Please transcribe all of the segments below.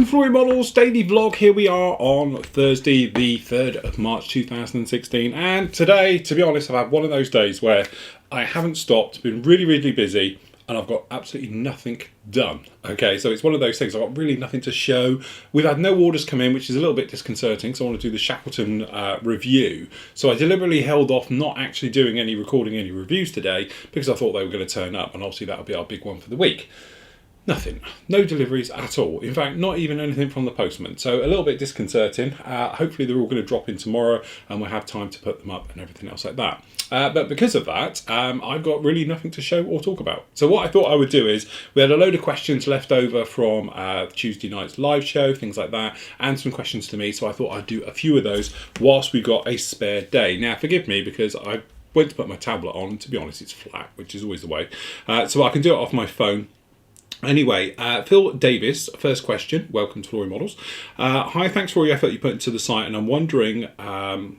Welcome Flory Models Daily Vlog. Here we are on Thursday the 3rd of March 2016, and today, to be honest, I've had one of those days where I haven't stopped, been really busy, and I've got absolutely nothing done. Okay, so it's one of those things, I've got really nothing to show. We've had no orders come in, which is a little bit disconcerting, so I want to do the Shackleton review. So I deliberately held off not actually recording any reviews today, because I thought they were going to turn up, and obviously that'll be our big one for the week. Nothing. No deliveries at all. In fact, not even anything from the postman. So a little bit disconcerting. Hopefully they're all going to drop in tomorrow and we'll have time to put them up and everything else like that. But because of that, I've got really nothing to show or talk about. So what I thought I would do is, we had a load of questions left over from Tuesday night's live show, things like that, and some questions to me. So I thought I'd do a few of those whilst we got a spare day. Now, forgive me because I went to put my tablet on, and to be honest, it's flat, which is always the way. So I can do it off my phone. Anyway, Phil Davis, first question. Welcome to Flory Models. Hi, thanks for all your effort you put into the site, and I'm wondering how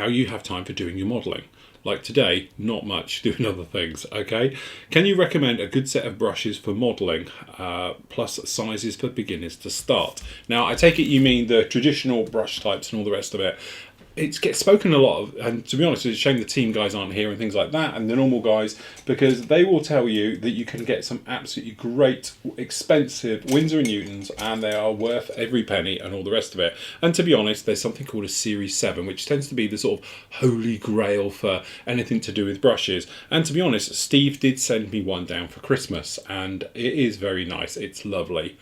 you have time for doing your modelling. Like today, not much, doing other things, okay? Can you recommend a good set of brushes for modelling, plus sizes for beginners to start? Now, I take it you mean the traditional brush types and all the rest of it. It gets spoken a lot of, and to be honest, it's a shame the team guys aren't here and things like that, and the normal guys, because they will tell you that you can get some absolutely great, expensive Winsor & Newtons, and they are worth every penny and all the rest of it. And to be honest, there's something called a Series 7, which tends to be the sort of holy grail for anything to do with brushes. And to be honest, Steve did send me one down for Christmas, and it is very nice. It's lovely.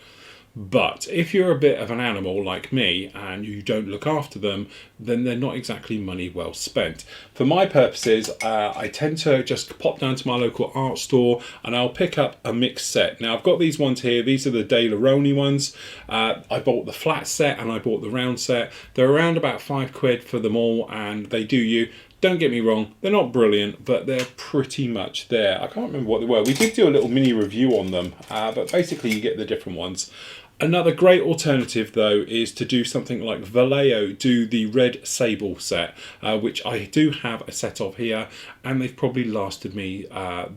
But if you're a bit of an animal like me and you don't look after them, then they're not exactly money well spent. For my purposes, I tend to just pop down to my local art store and I'll pick up a mixed set. Now, I've got these ones here. These are the De La Roni ones. I bought the flat set and I bought the round set. They're around about £5 for them all, and they do you. Don't get me wrong, they're not brilliant, but they're pretty much there. I can't remember what they were. We did do a little mini review on them, but basically you get the different ones. Another great alternative, though, is to do something like Vallejo do the Red Sable set, which I do have a set of here, and they've probably lasted me the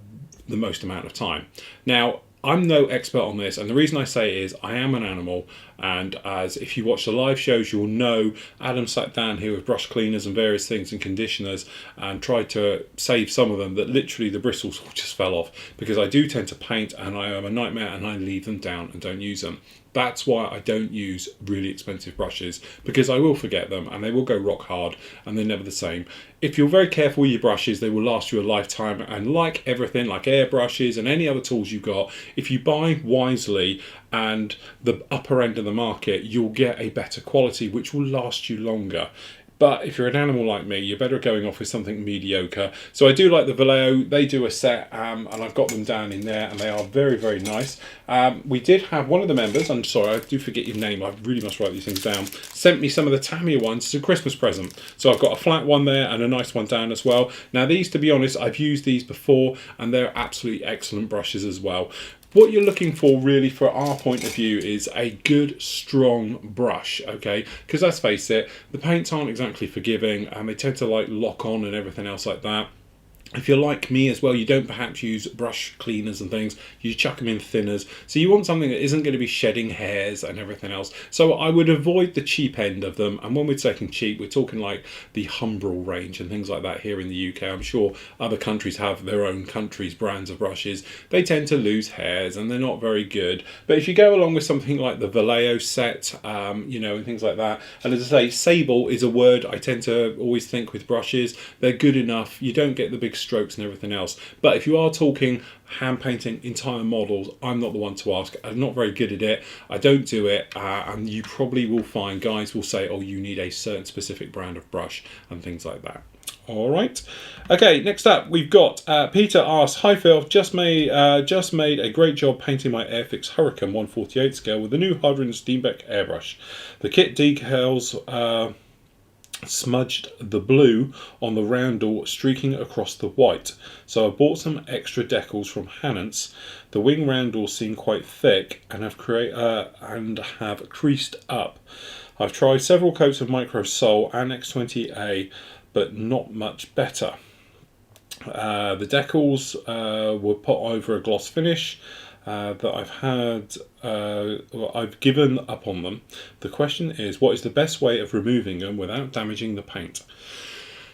most amount of time. Now, I'm no expert on this, and the reason I say it is I am an animal, and as if you watch the live shows, you'll know Adam sat down here with brush cleaners and various things and conditioners and tried to save some of them that literally the bristles just fell off, because I do tend to paint and I am a nightmare and I leave them down and don't use them. That's why I don't use really expensive brushes, because I will forget them and they will go rock hard and they're never the same. If you're very careful with your brushes, they will last you a lifetime, and like everything, like airbrushes and any other tools you've got, if you buy wisely and the upper end of the market, you'll get a better quality which will last you longer. But if you're an animal like me, you're better going off with something mediocre. So I do like the Vallejo. They do a set, and I've got them down in there, and they are very nice. We did have one of the members, I'm sorry, I do forget your name, I really must write these things down, sent me some of the Tamiya ones as a Christmas present. So I've got a flat one there and a nice one down as well. Now these, to be honest, I've used these before, and they're absolutely excellent brushes as well. What you're looking for, really, for our point of view, is a good, strong brush, okay? Because let's face it, the paints aren't exactly forgiving, and they tend to like lock on and everything else like that. If you're like me as well, you don't perhaps use brush cleaners and things, you chuck them in thinners. So you want something that isn't going to be shedding hairs and everything else. So I would avoid the cheap end of them. And when we're talking cheap, we're talking like the Humbrol range and things like that here in the UK. I'm sure other countries have their own countries' brands of brushes. They tend to lose hairs and they're not very good. But if you go along with something like the Vallejo set, you know, and things like that. And as I say, sable is a word I tend to always think with brushes. They're good enough. You don't get the big strokes and everything else. But if you are talking hand painting entire models, I'm not the one to ask. I'm not very good at it. I don't do it, and you probably will find guys will say, oh, you need a certain specific brand of brush and things like that. All right. Okay, next up we've got Peter asks, hi Phil, just made a great job painting my Airfix Hurricane 148 scale with the new Hadron Steenbeck airbrush. The kit decals smudged the blue on the roundel, streaking across the white. So I bought some extra decals from Hannants. The wing roundels seem quite thick and have creased up. I've tried several coats of Micro Sol and X20A, but not much better. The decals were put over a gloss finish. that I've had, well, I've given up on them. The question is, what is the best way of removing them without damaging the paint?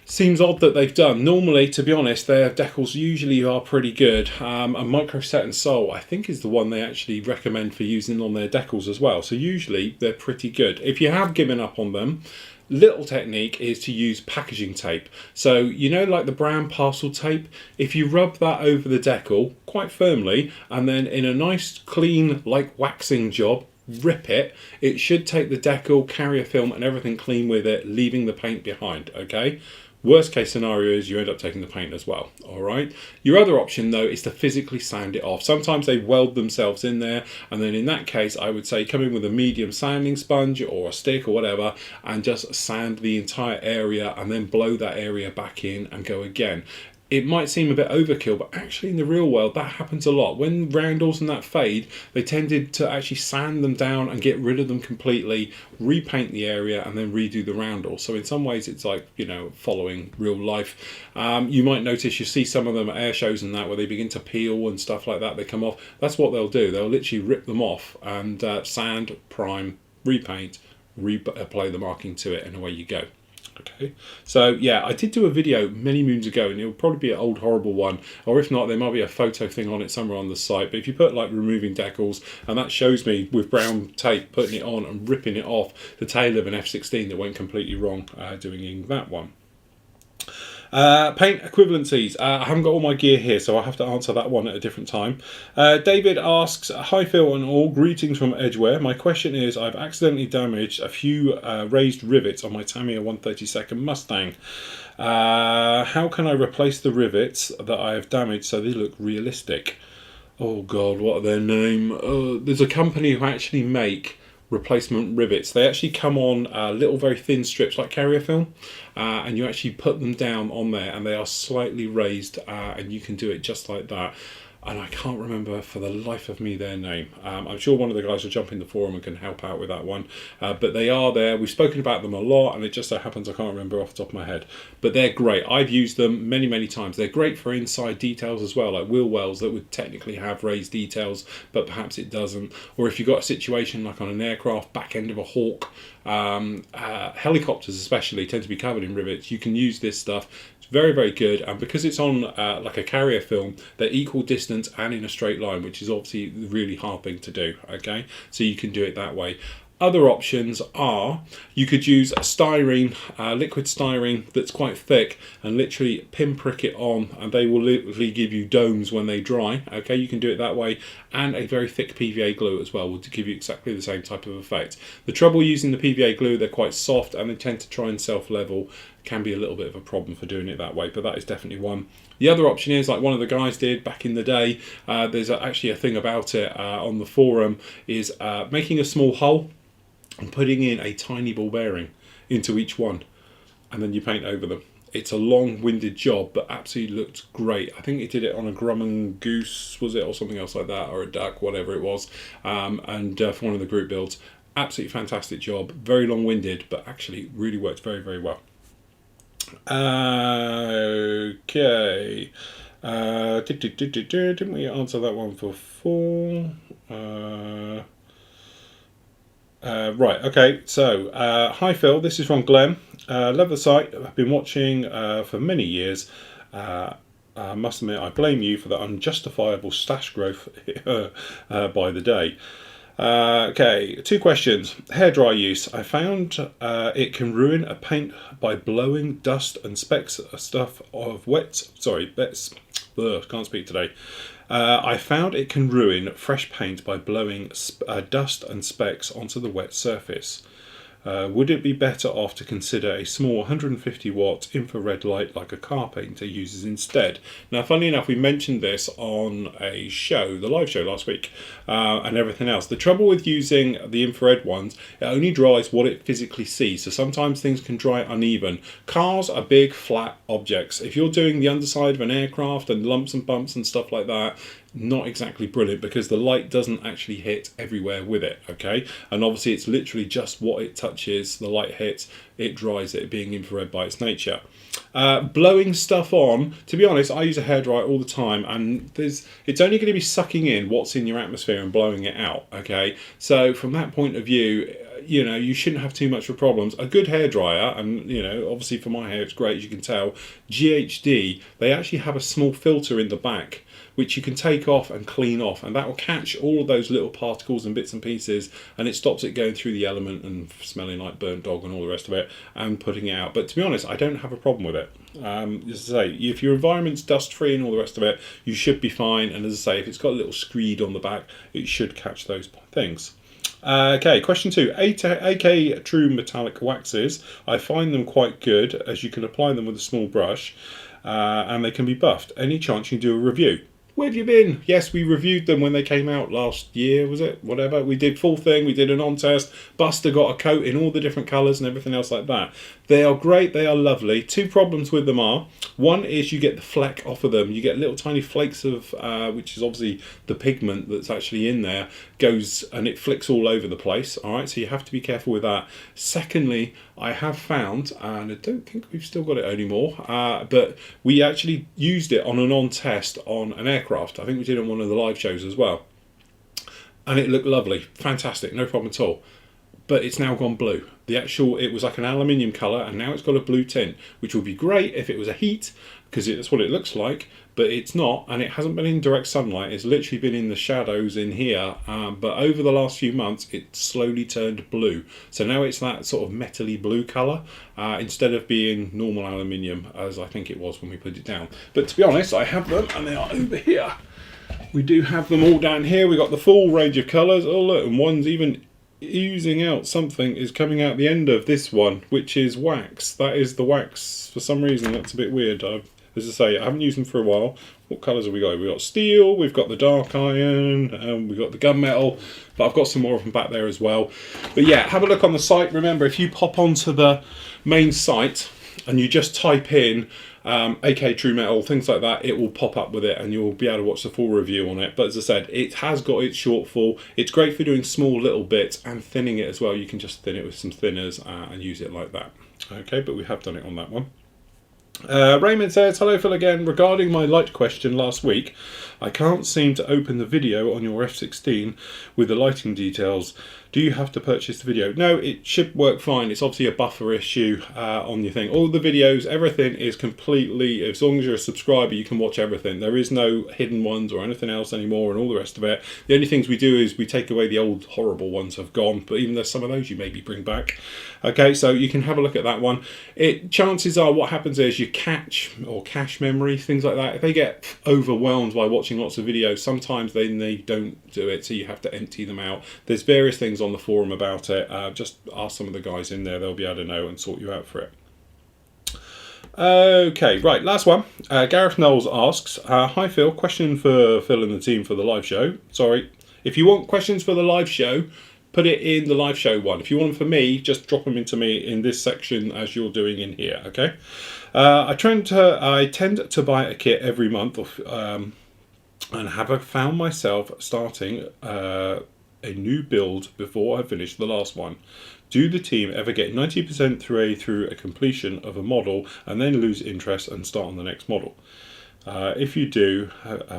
Seems odd that they've done. Normally, to be honest, their decals usually are pretty good. And Microset and Sol, I think, is the one they actually recommend for using on their decals as well. So usually they're pretty good. If you have given up on them, little technique is to use packaging tape. So, you know, like the brown parcel tape, if you rub that over the decal quite firmly and then in a nice clean, like waxing job, rip it, it should take the decal, carrier film and everything clean with it, leaving the paint behind, okay? Worst case scenario is you end up taking the paint as well, all right? Your other option, though, is to physically sand it off. Sometimes they weld themselves in there, and then in that case, I would say come in with a medium sanding sponge or a stick or whatever, and just sand the entire area, and then blow that area back in and go again. It might seem a bit overkill, but actually in the real world that happens a lot. When roundels and that fade, they tended to actually sand them down and get rid of them completely, repaint the area and then redo the roundel. So in some ways it's like, you know, following real life. You might notice, you see some of them at air shows and that where they begin to peel and stuff like that, they come off. That's what they'll do. They'll literally rip them off and sand, prime, repaint, reapply the marking to it, and away you go. Okay, so yeah, I did do a video many moons ago, and it'll probably be an old horrible one, or if not, there might be a photo thing on it somewhere on the site. But if you put like removing decals, and that shows me with brown tape putting it on and ripping it off the tail of an F16 that went completely wrong doing that one. Paint equivalencies. I haven't got all my gear here, so I'll have to answer that one at a different time. David asks, hi Phil and all, greetings from Edgware. My question is, I've accidentally damaged a few raised rivets on my Tamiya 132nd Mustang. How can I replace the rivets that I have damaged so they look realistic? Oh God, what are their name? There's a company who actually make replacement rivets. They actually come on little very thin strips like carrier film, and you actually put them down on there and they are slightly raised, and you can do it just like that. And I can't remember for the life of me their name. I'm sure one of the guys will jump in the forum and can help out with that one. But they are there. We've spoken about them a lot, and it just so happens I can't remember off the top of my head. But they're great. I've used them many, many times. They're great for inside details as well, like wheel wells that would technically have raised details, but perhaps it doesn't. Or if you've got a situation like on an aircraft, back end of a Hawk, helicopters especially tend to be covered in rivets. You can use this stuff. It's very, very good, and because it's on like a carrier film, they're equal distance and in a straight line, which is obviously the really hard thing to do. Okay, so you can do it that way. Other options are, you could use a styrene, liquid styrene that's quite thick, and literally pinprick it on, and they will literally give you domes when they dry. Okay, you can do it that way, and a very thick PVA glue as well will give you exactly the same type of effect. The trouble using the PVA glue, they're quite soft and they tend to try and self-level. Can be a little bit of a problem for doing it that way, but that is definitely one. The other option is, like one of the guys did back in the day, there's actually a thing about it on the forum, is making a small hole and putting in a tiny ball bearing into each one, and then you paint over them. It's a long-winded job, but absolutely looked great. I think he did it on a Grumman Goose, was it, or something else like that, or a duck, whatever it was, and for one of the group builds. Absolutely fantastic job, very long-winded, but actually really worked very, very well. Okay. Didn't we answer that one before? Right, okay, so hi Phil, this is from Glenn. Love the site, I've been watching for many years. I must admit, I blame you for the unjustifiable stash growth by the day. Okay, 2 questions. Hairdryer use. I found it can ruin a paint by blowing dust and specks stuff of can't speak today. I found it can ruin fresh paint by blowing dust and specks onto the wet surface. Would it be better off to consider a small 150 watt infrared light like a car painter uses instead? Now, funnily enough, we mentioned this on a show, the live show last week, and everything else. The trouble with using the infrared ones, it only dries what it physically sees, so sometimes things can dry uneven. Cars are big, flat objects. If you're doing the underside of an aircraft and lumps and bumps and stuff like that, not exactly brilliant because the light doesn't actually hit everywhere with it, okay? And obviously it's literally just what it touches, the light hits, it dries it, being infrared by its nature. Blowing stuff on, to be honest, I use a hairdryer all the time, and it's only going to be sucking in what's in your atmosphere and blowing it out, okay? So from that point of view, you know, you shouldn't have too much of problems. A good hairdryer, and you know, obviously for my hair it's great, as you can tell, GHD, they actually have a small filter in the back which you can take off and clean off, and that will catch all of those little particles and bits and pieces, and it stops it going through the element and smelling like burnt dog and all the rest of it and putting it out. But to be honest, I don't have a problem with it. As I say, if your environment's dust free and all the rest of it, you should be fine. And as I say, if it's got a little screed on the back, it should catch those things. Okay, question 2. AK True Metallic Waxes. I find them quite good, as you can apply them with a small brush, and they can be buffed. Any chance you can do a review? Where have you been? Yes, we reviewed them when they came out last year, was it? Whatever. We did full thing, we did an on-test. Buster got a coat in all the different colours and everything else like that. They are great, they are lovely. 2 problems with them are, one is you get the fleck off of them. You get little tiny flakes of, which is obviously the pigment that's actually in there, goes and it flicks all over the place. Alright, so you have to be careful with that. Secondly, I have found, and I don't think we've still got it anymore, but we actually used it on an on-test on an aircraft. I think we did it on one of the live shows as well. And it looked lovely, fantastic, no problem at all. But it's now gone blue. It was like an aluminium colour, and now it's got a blue tint, which would be great if it was a heat, because that's what it looks like, but it's not, and it hasn't been in direct sunlight. It's literally been in the shadows in here, but over the last few months it slowly turned blue. So now it's that sort of metally blue colour, instead of being normal aluminium, as I think it was when we put it down. But to be honest, I have them, and they are over here. We do have them all down here. We've got the full range of colours. Oh look, and one's even oozing out. Something is coming out the end of this one, which is wax. That is the wax. For some reason that's a bit weird. As I say, I haven't used them for a while. What colours have we got? We've got steel, we've got the dark iron, we've got the gunmetal, but I've got some more of them back there as well. But yeah, have a look on the site. Remember, if you pop onto the main site and you just type in AK True Metal, things like that, it will pop up with it and you'll be able to watch the full review on it. But as I said, it has got its shortfall. It's great for doing small little bits and thinning it as well. You can just thin it with some thinners and use it like that. Okay, but we have done it on that one. Raymond says, hello Phil again. Regarding my light question last week, I can't seem to open the video on your F16 with the lighting details. Do you have to purchase the video? No, it should work fine. It's obviously a buffer issue on your thing. All the videos, everything is completely, as long as you're a subscriber, you can watch everything. There is no hidden ones or anything else anymore and all the rest of it. The only things we do is we take away the old horrible ones have gone, but even there's some of those you maybe bring back. Okay, so you can have a look at that one. Chances are what happens is you catch or cache memory, things like that. If they get overwhelmed by watching lots of videos, sometimes they don't do it, so you have to empty them out. There's various things on the forum about it. Just ask some of the guys in there, they'll be able to know and sort you out for it. Okay, right, last one. Gareth Knowles asks, hi Phil, question for Phil and the team for the live show. Sorry, if you want questions for the live show, put it in the live show one. If you want them for me, just drop them into me in this section as you're doing in here, okay? I tend to buy a kit every month and have found myself starting a new build before I finish the last one. Do the team ever get 90% through a completion of a model and then lose interest and start on the next model? If you do,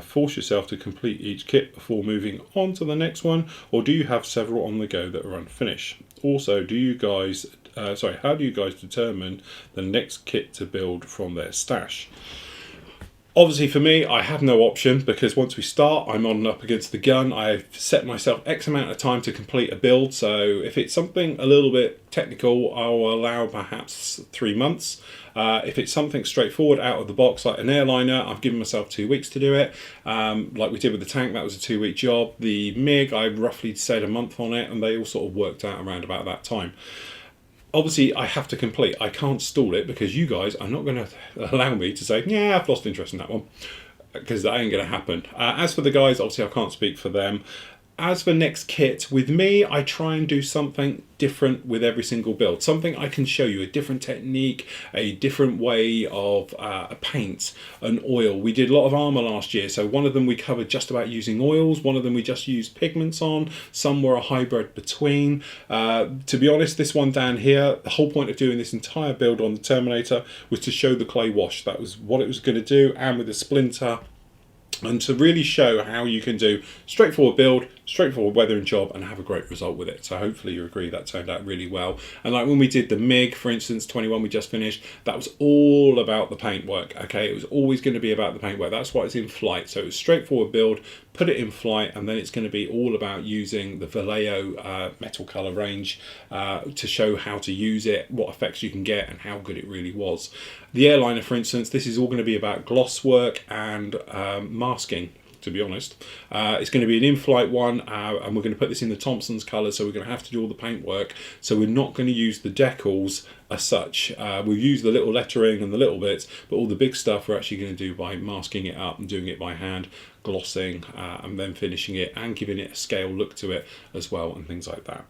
force yourself to complete each kit before moving on to the next one, or do you have several on the go that are unfinished? Also, how do you guys determine the next kit to build from their stash? Obviously for me, I have no option, because once we start, I'm on and up against the gun. I've set myself X amount of time to complete a build, so if it's something a little bit technical, I'll allow perhaps 3 months. If it's something straightforward out of the box, like an airliner, I've given myself 2 weeks to do it. Like we did with the tank, that was a 2-week job. The MiG, I roughly said a month on it, and they all sort of worked out around about that time. Obviously, I have to complete. I can't stall it, because you guys are not going to allow me to say, yeah, I've lost interest in that one, because that ain't going to happen. As for the guys, obviously I can't speak for them. as for next kit, with me, I try and do something different with every single build. Something I can show you, a different technique, a different way of paints and oil. We did a lot of armor last year, so one of them we covered just about using oils, one of them we just used pigments on, some were a hybrid between. To be honest, this one down here, the whole point of doing this entire build on the Terminator was to show the clay wash. That was what it was going to do, and with the splinter, and to really show how you can do straightforward build, straightforward weathering job, and have a great result with it. So hopefully you agree that turned out really well. And like when we did the MiG, for instance, 21 we just finished, that was all about the paint work. Okay, it was always going to be about the paint work. That's why it's in flight. So it was straightforward build, put it in flight, and then it's going to be all about using the Vallejo metal color range to show how to use it, what effects you can get, and how good it really was. The airliner, for instance, this is all going to be about gloss work and masking, to be honest. It's going to be an in-flight one, and we're going to put this in the Thompson's colour, so we're going to have to do all the paint work. So we're not going to use the decals as such. We'll use the little lettering and the little bits, but all the big stuff we're actually going to do by masking it up and doing it by hand, glossing, and then finishing it and giving it a scale look to it as well, and things like that.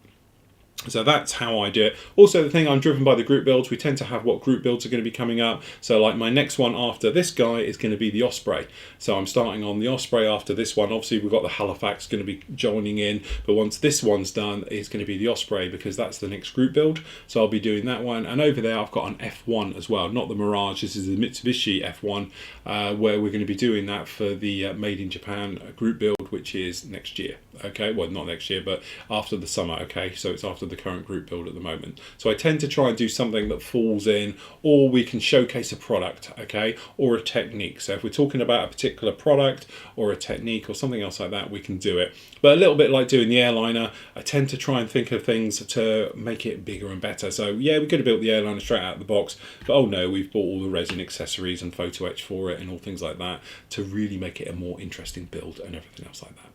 So that's how I do it. Also, the thing, I'm driven by the group builds. We tend to have what group builds are going to be coming up. So like my next one after this guy is going to be the Osprey. So I'm starting on the Osprey after this one. Obviously we've got the Halifax going to be joining in, but once this one's done, it's going to be the Osprey, because that's the next group build. So I'll be doing that one. And over there I've got an F1 as well, not the Mirage. This is the Mitsubishi F1, where we're going to be doing that for the Made in Japan group build, which is next year. Okay, well, not next year, but after the summer. Okay, so it's after the current group build at the moment. So I tend to try and do something that falls in, or we can showcase a product, okay, or a technique. So if we're talking about a particular product or a technique or something else like that, we can do it. But a little bit like doing the airliner, I tend to try and think of things to make it bigger and better. So yeah, we could have built the airliner straight out of the box, but oh no, we've bought all the resin accessories and photo etch for it and all things like that to really make it a more interesting build and everything else like that.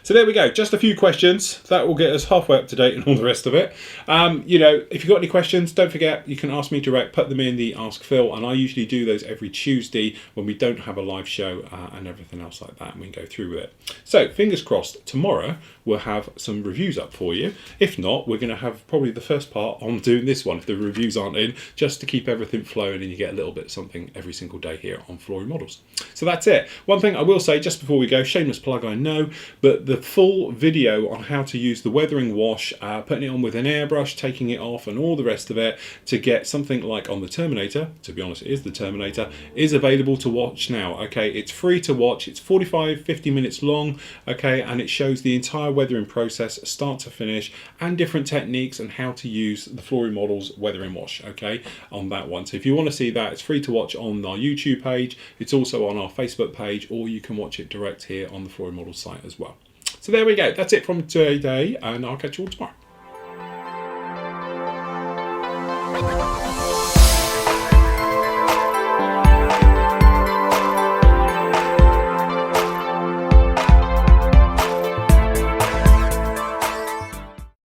So there we go, just a few questions. That will get us halfway up to date and all the rest of it. You know, if you've got any questions, don't forget, you can ask me direct, put them in the Ask Phil, and I usually do those every Tuesday when we don't have a live show and everything else like that, and we can go through with it. So fingers crossed, tomorrow we'll have some reviews up for you. If not, we're going to have probably the first part on doing this one, if the reviews aren't in, just to keep everything flowing and you get a little bit of something every single day here on Flory Models. So that's it. One thing I will say just before we go, shameless plug I know, but the full video on how to use the weathering wash, putting it on with an airbrush, taking it off and all the rest of it to get something like on the Terminator, to be honest it is the Terminator, is available to watch now. Okay, it's free to watch, it's 45-50 minutes long, okay, and it shows the entire weathering process start to finish and different techniques and how to use the Flory Models weathering wash, okay, on that one. So if you want to see that, it's free to watch on our YouTube page, it's also on our Facebook page, or you can watch it direct here on the Flory Models site as well. So there we go, that's it from today, and I'll catch you all tomorrow.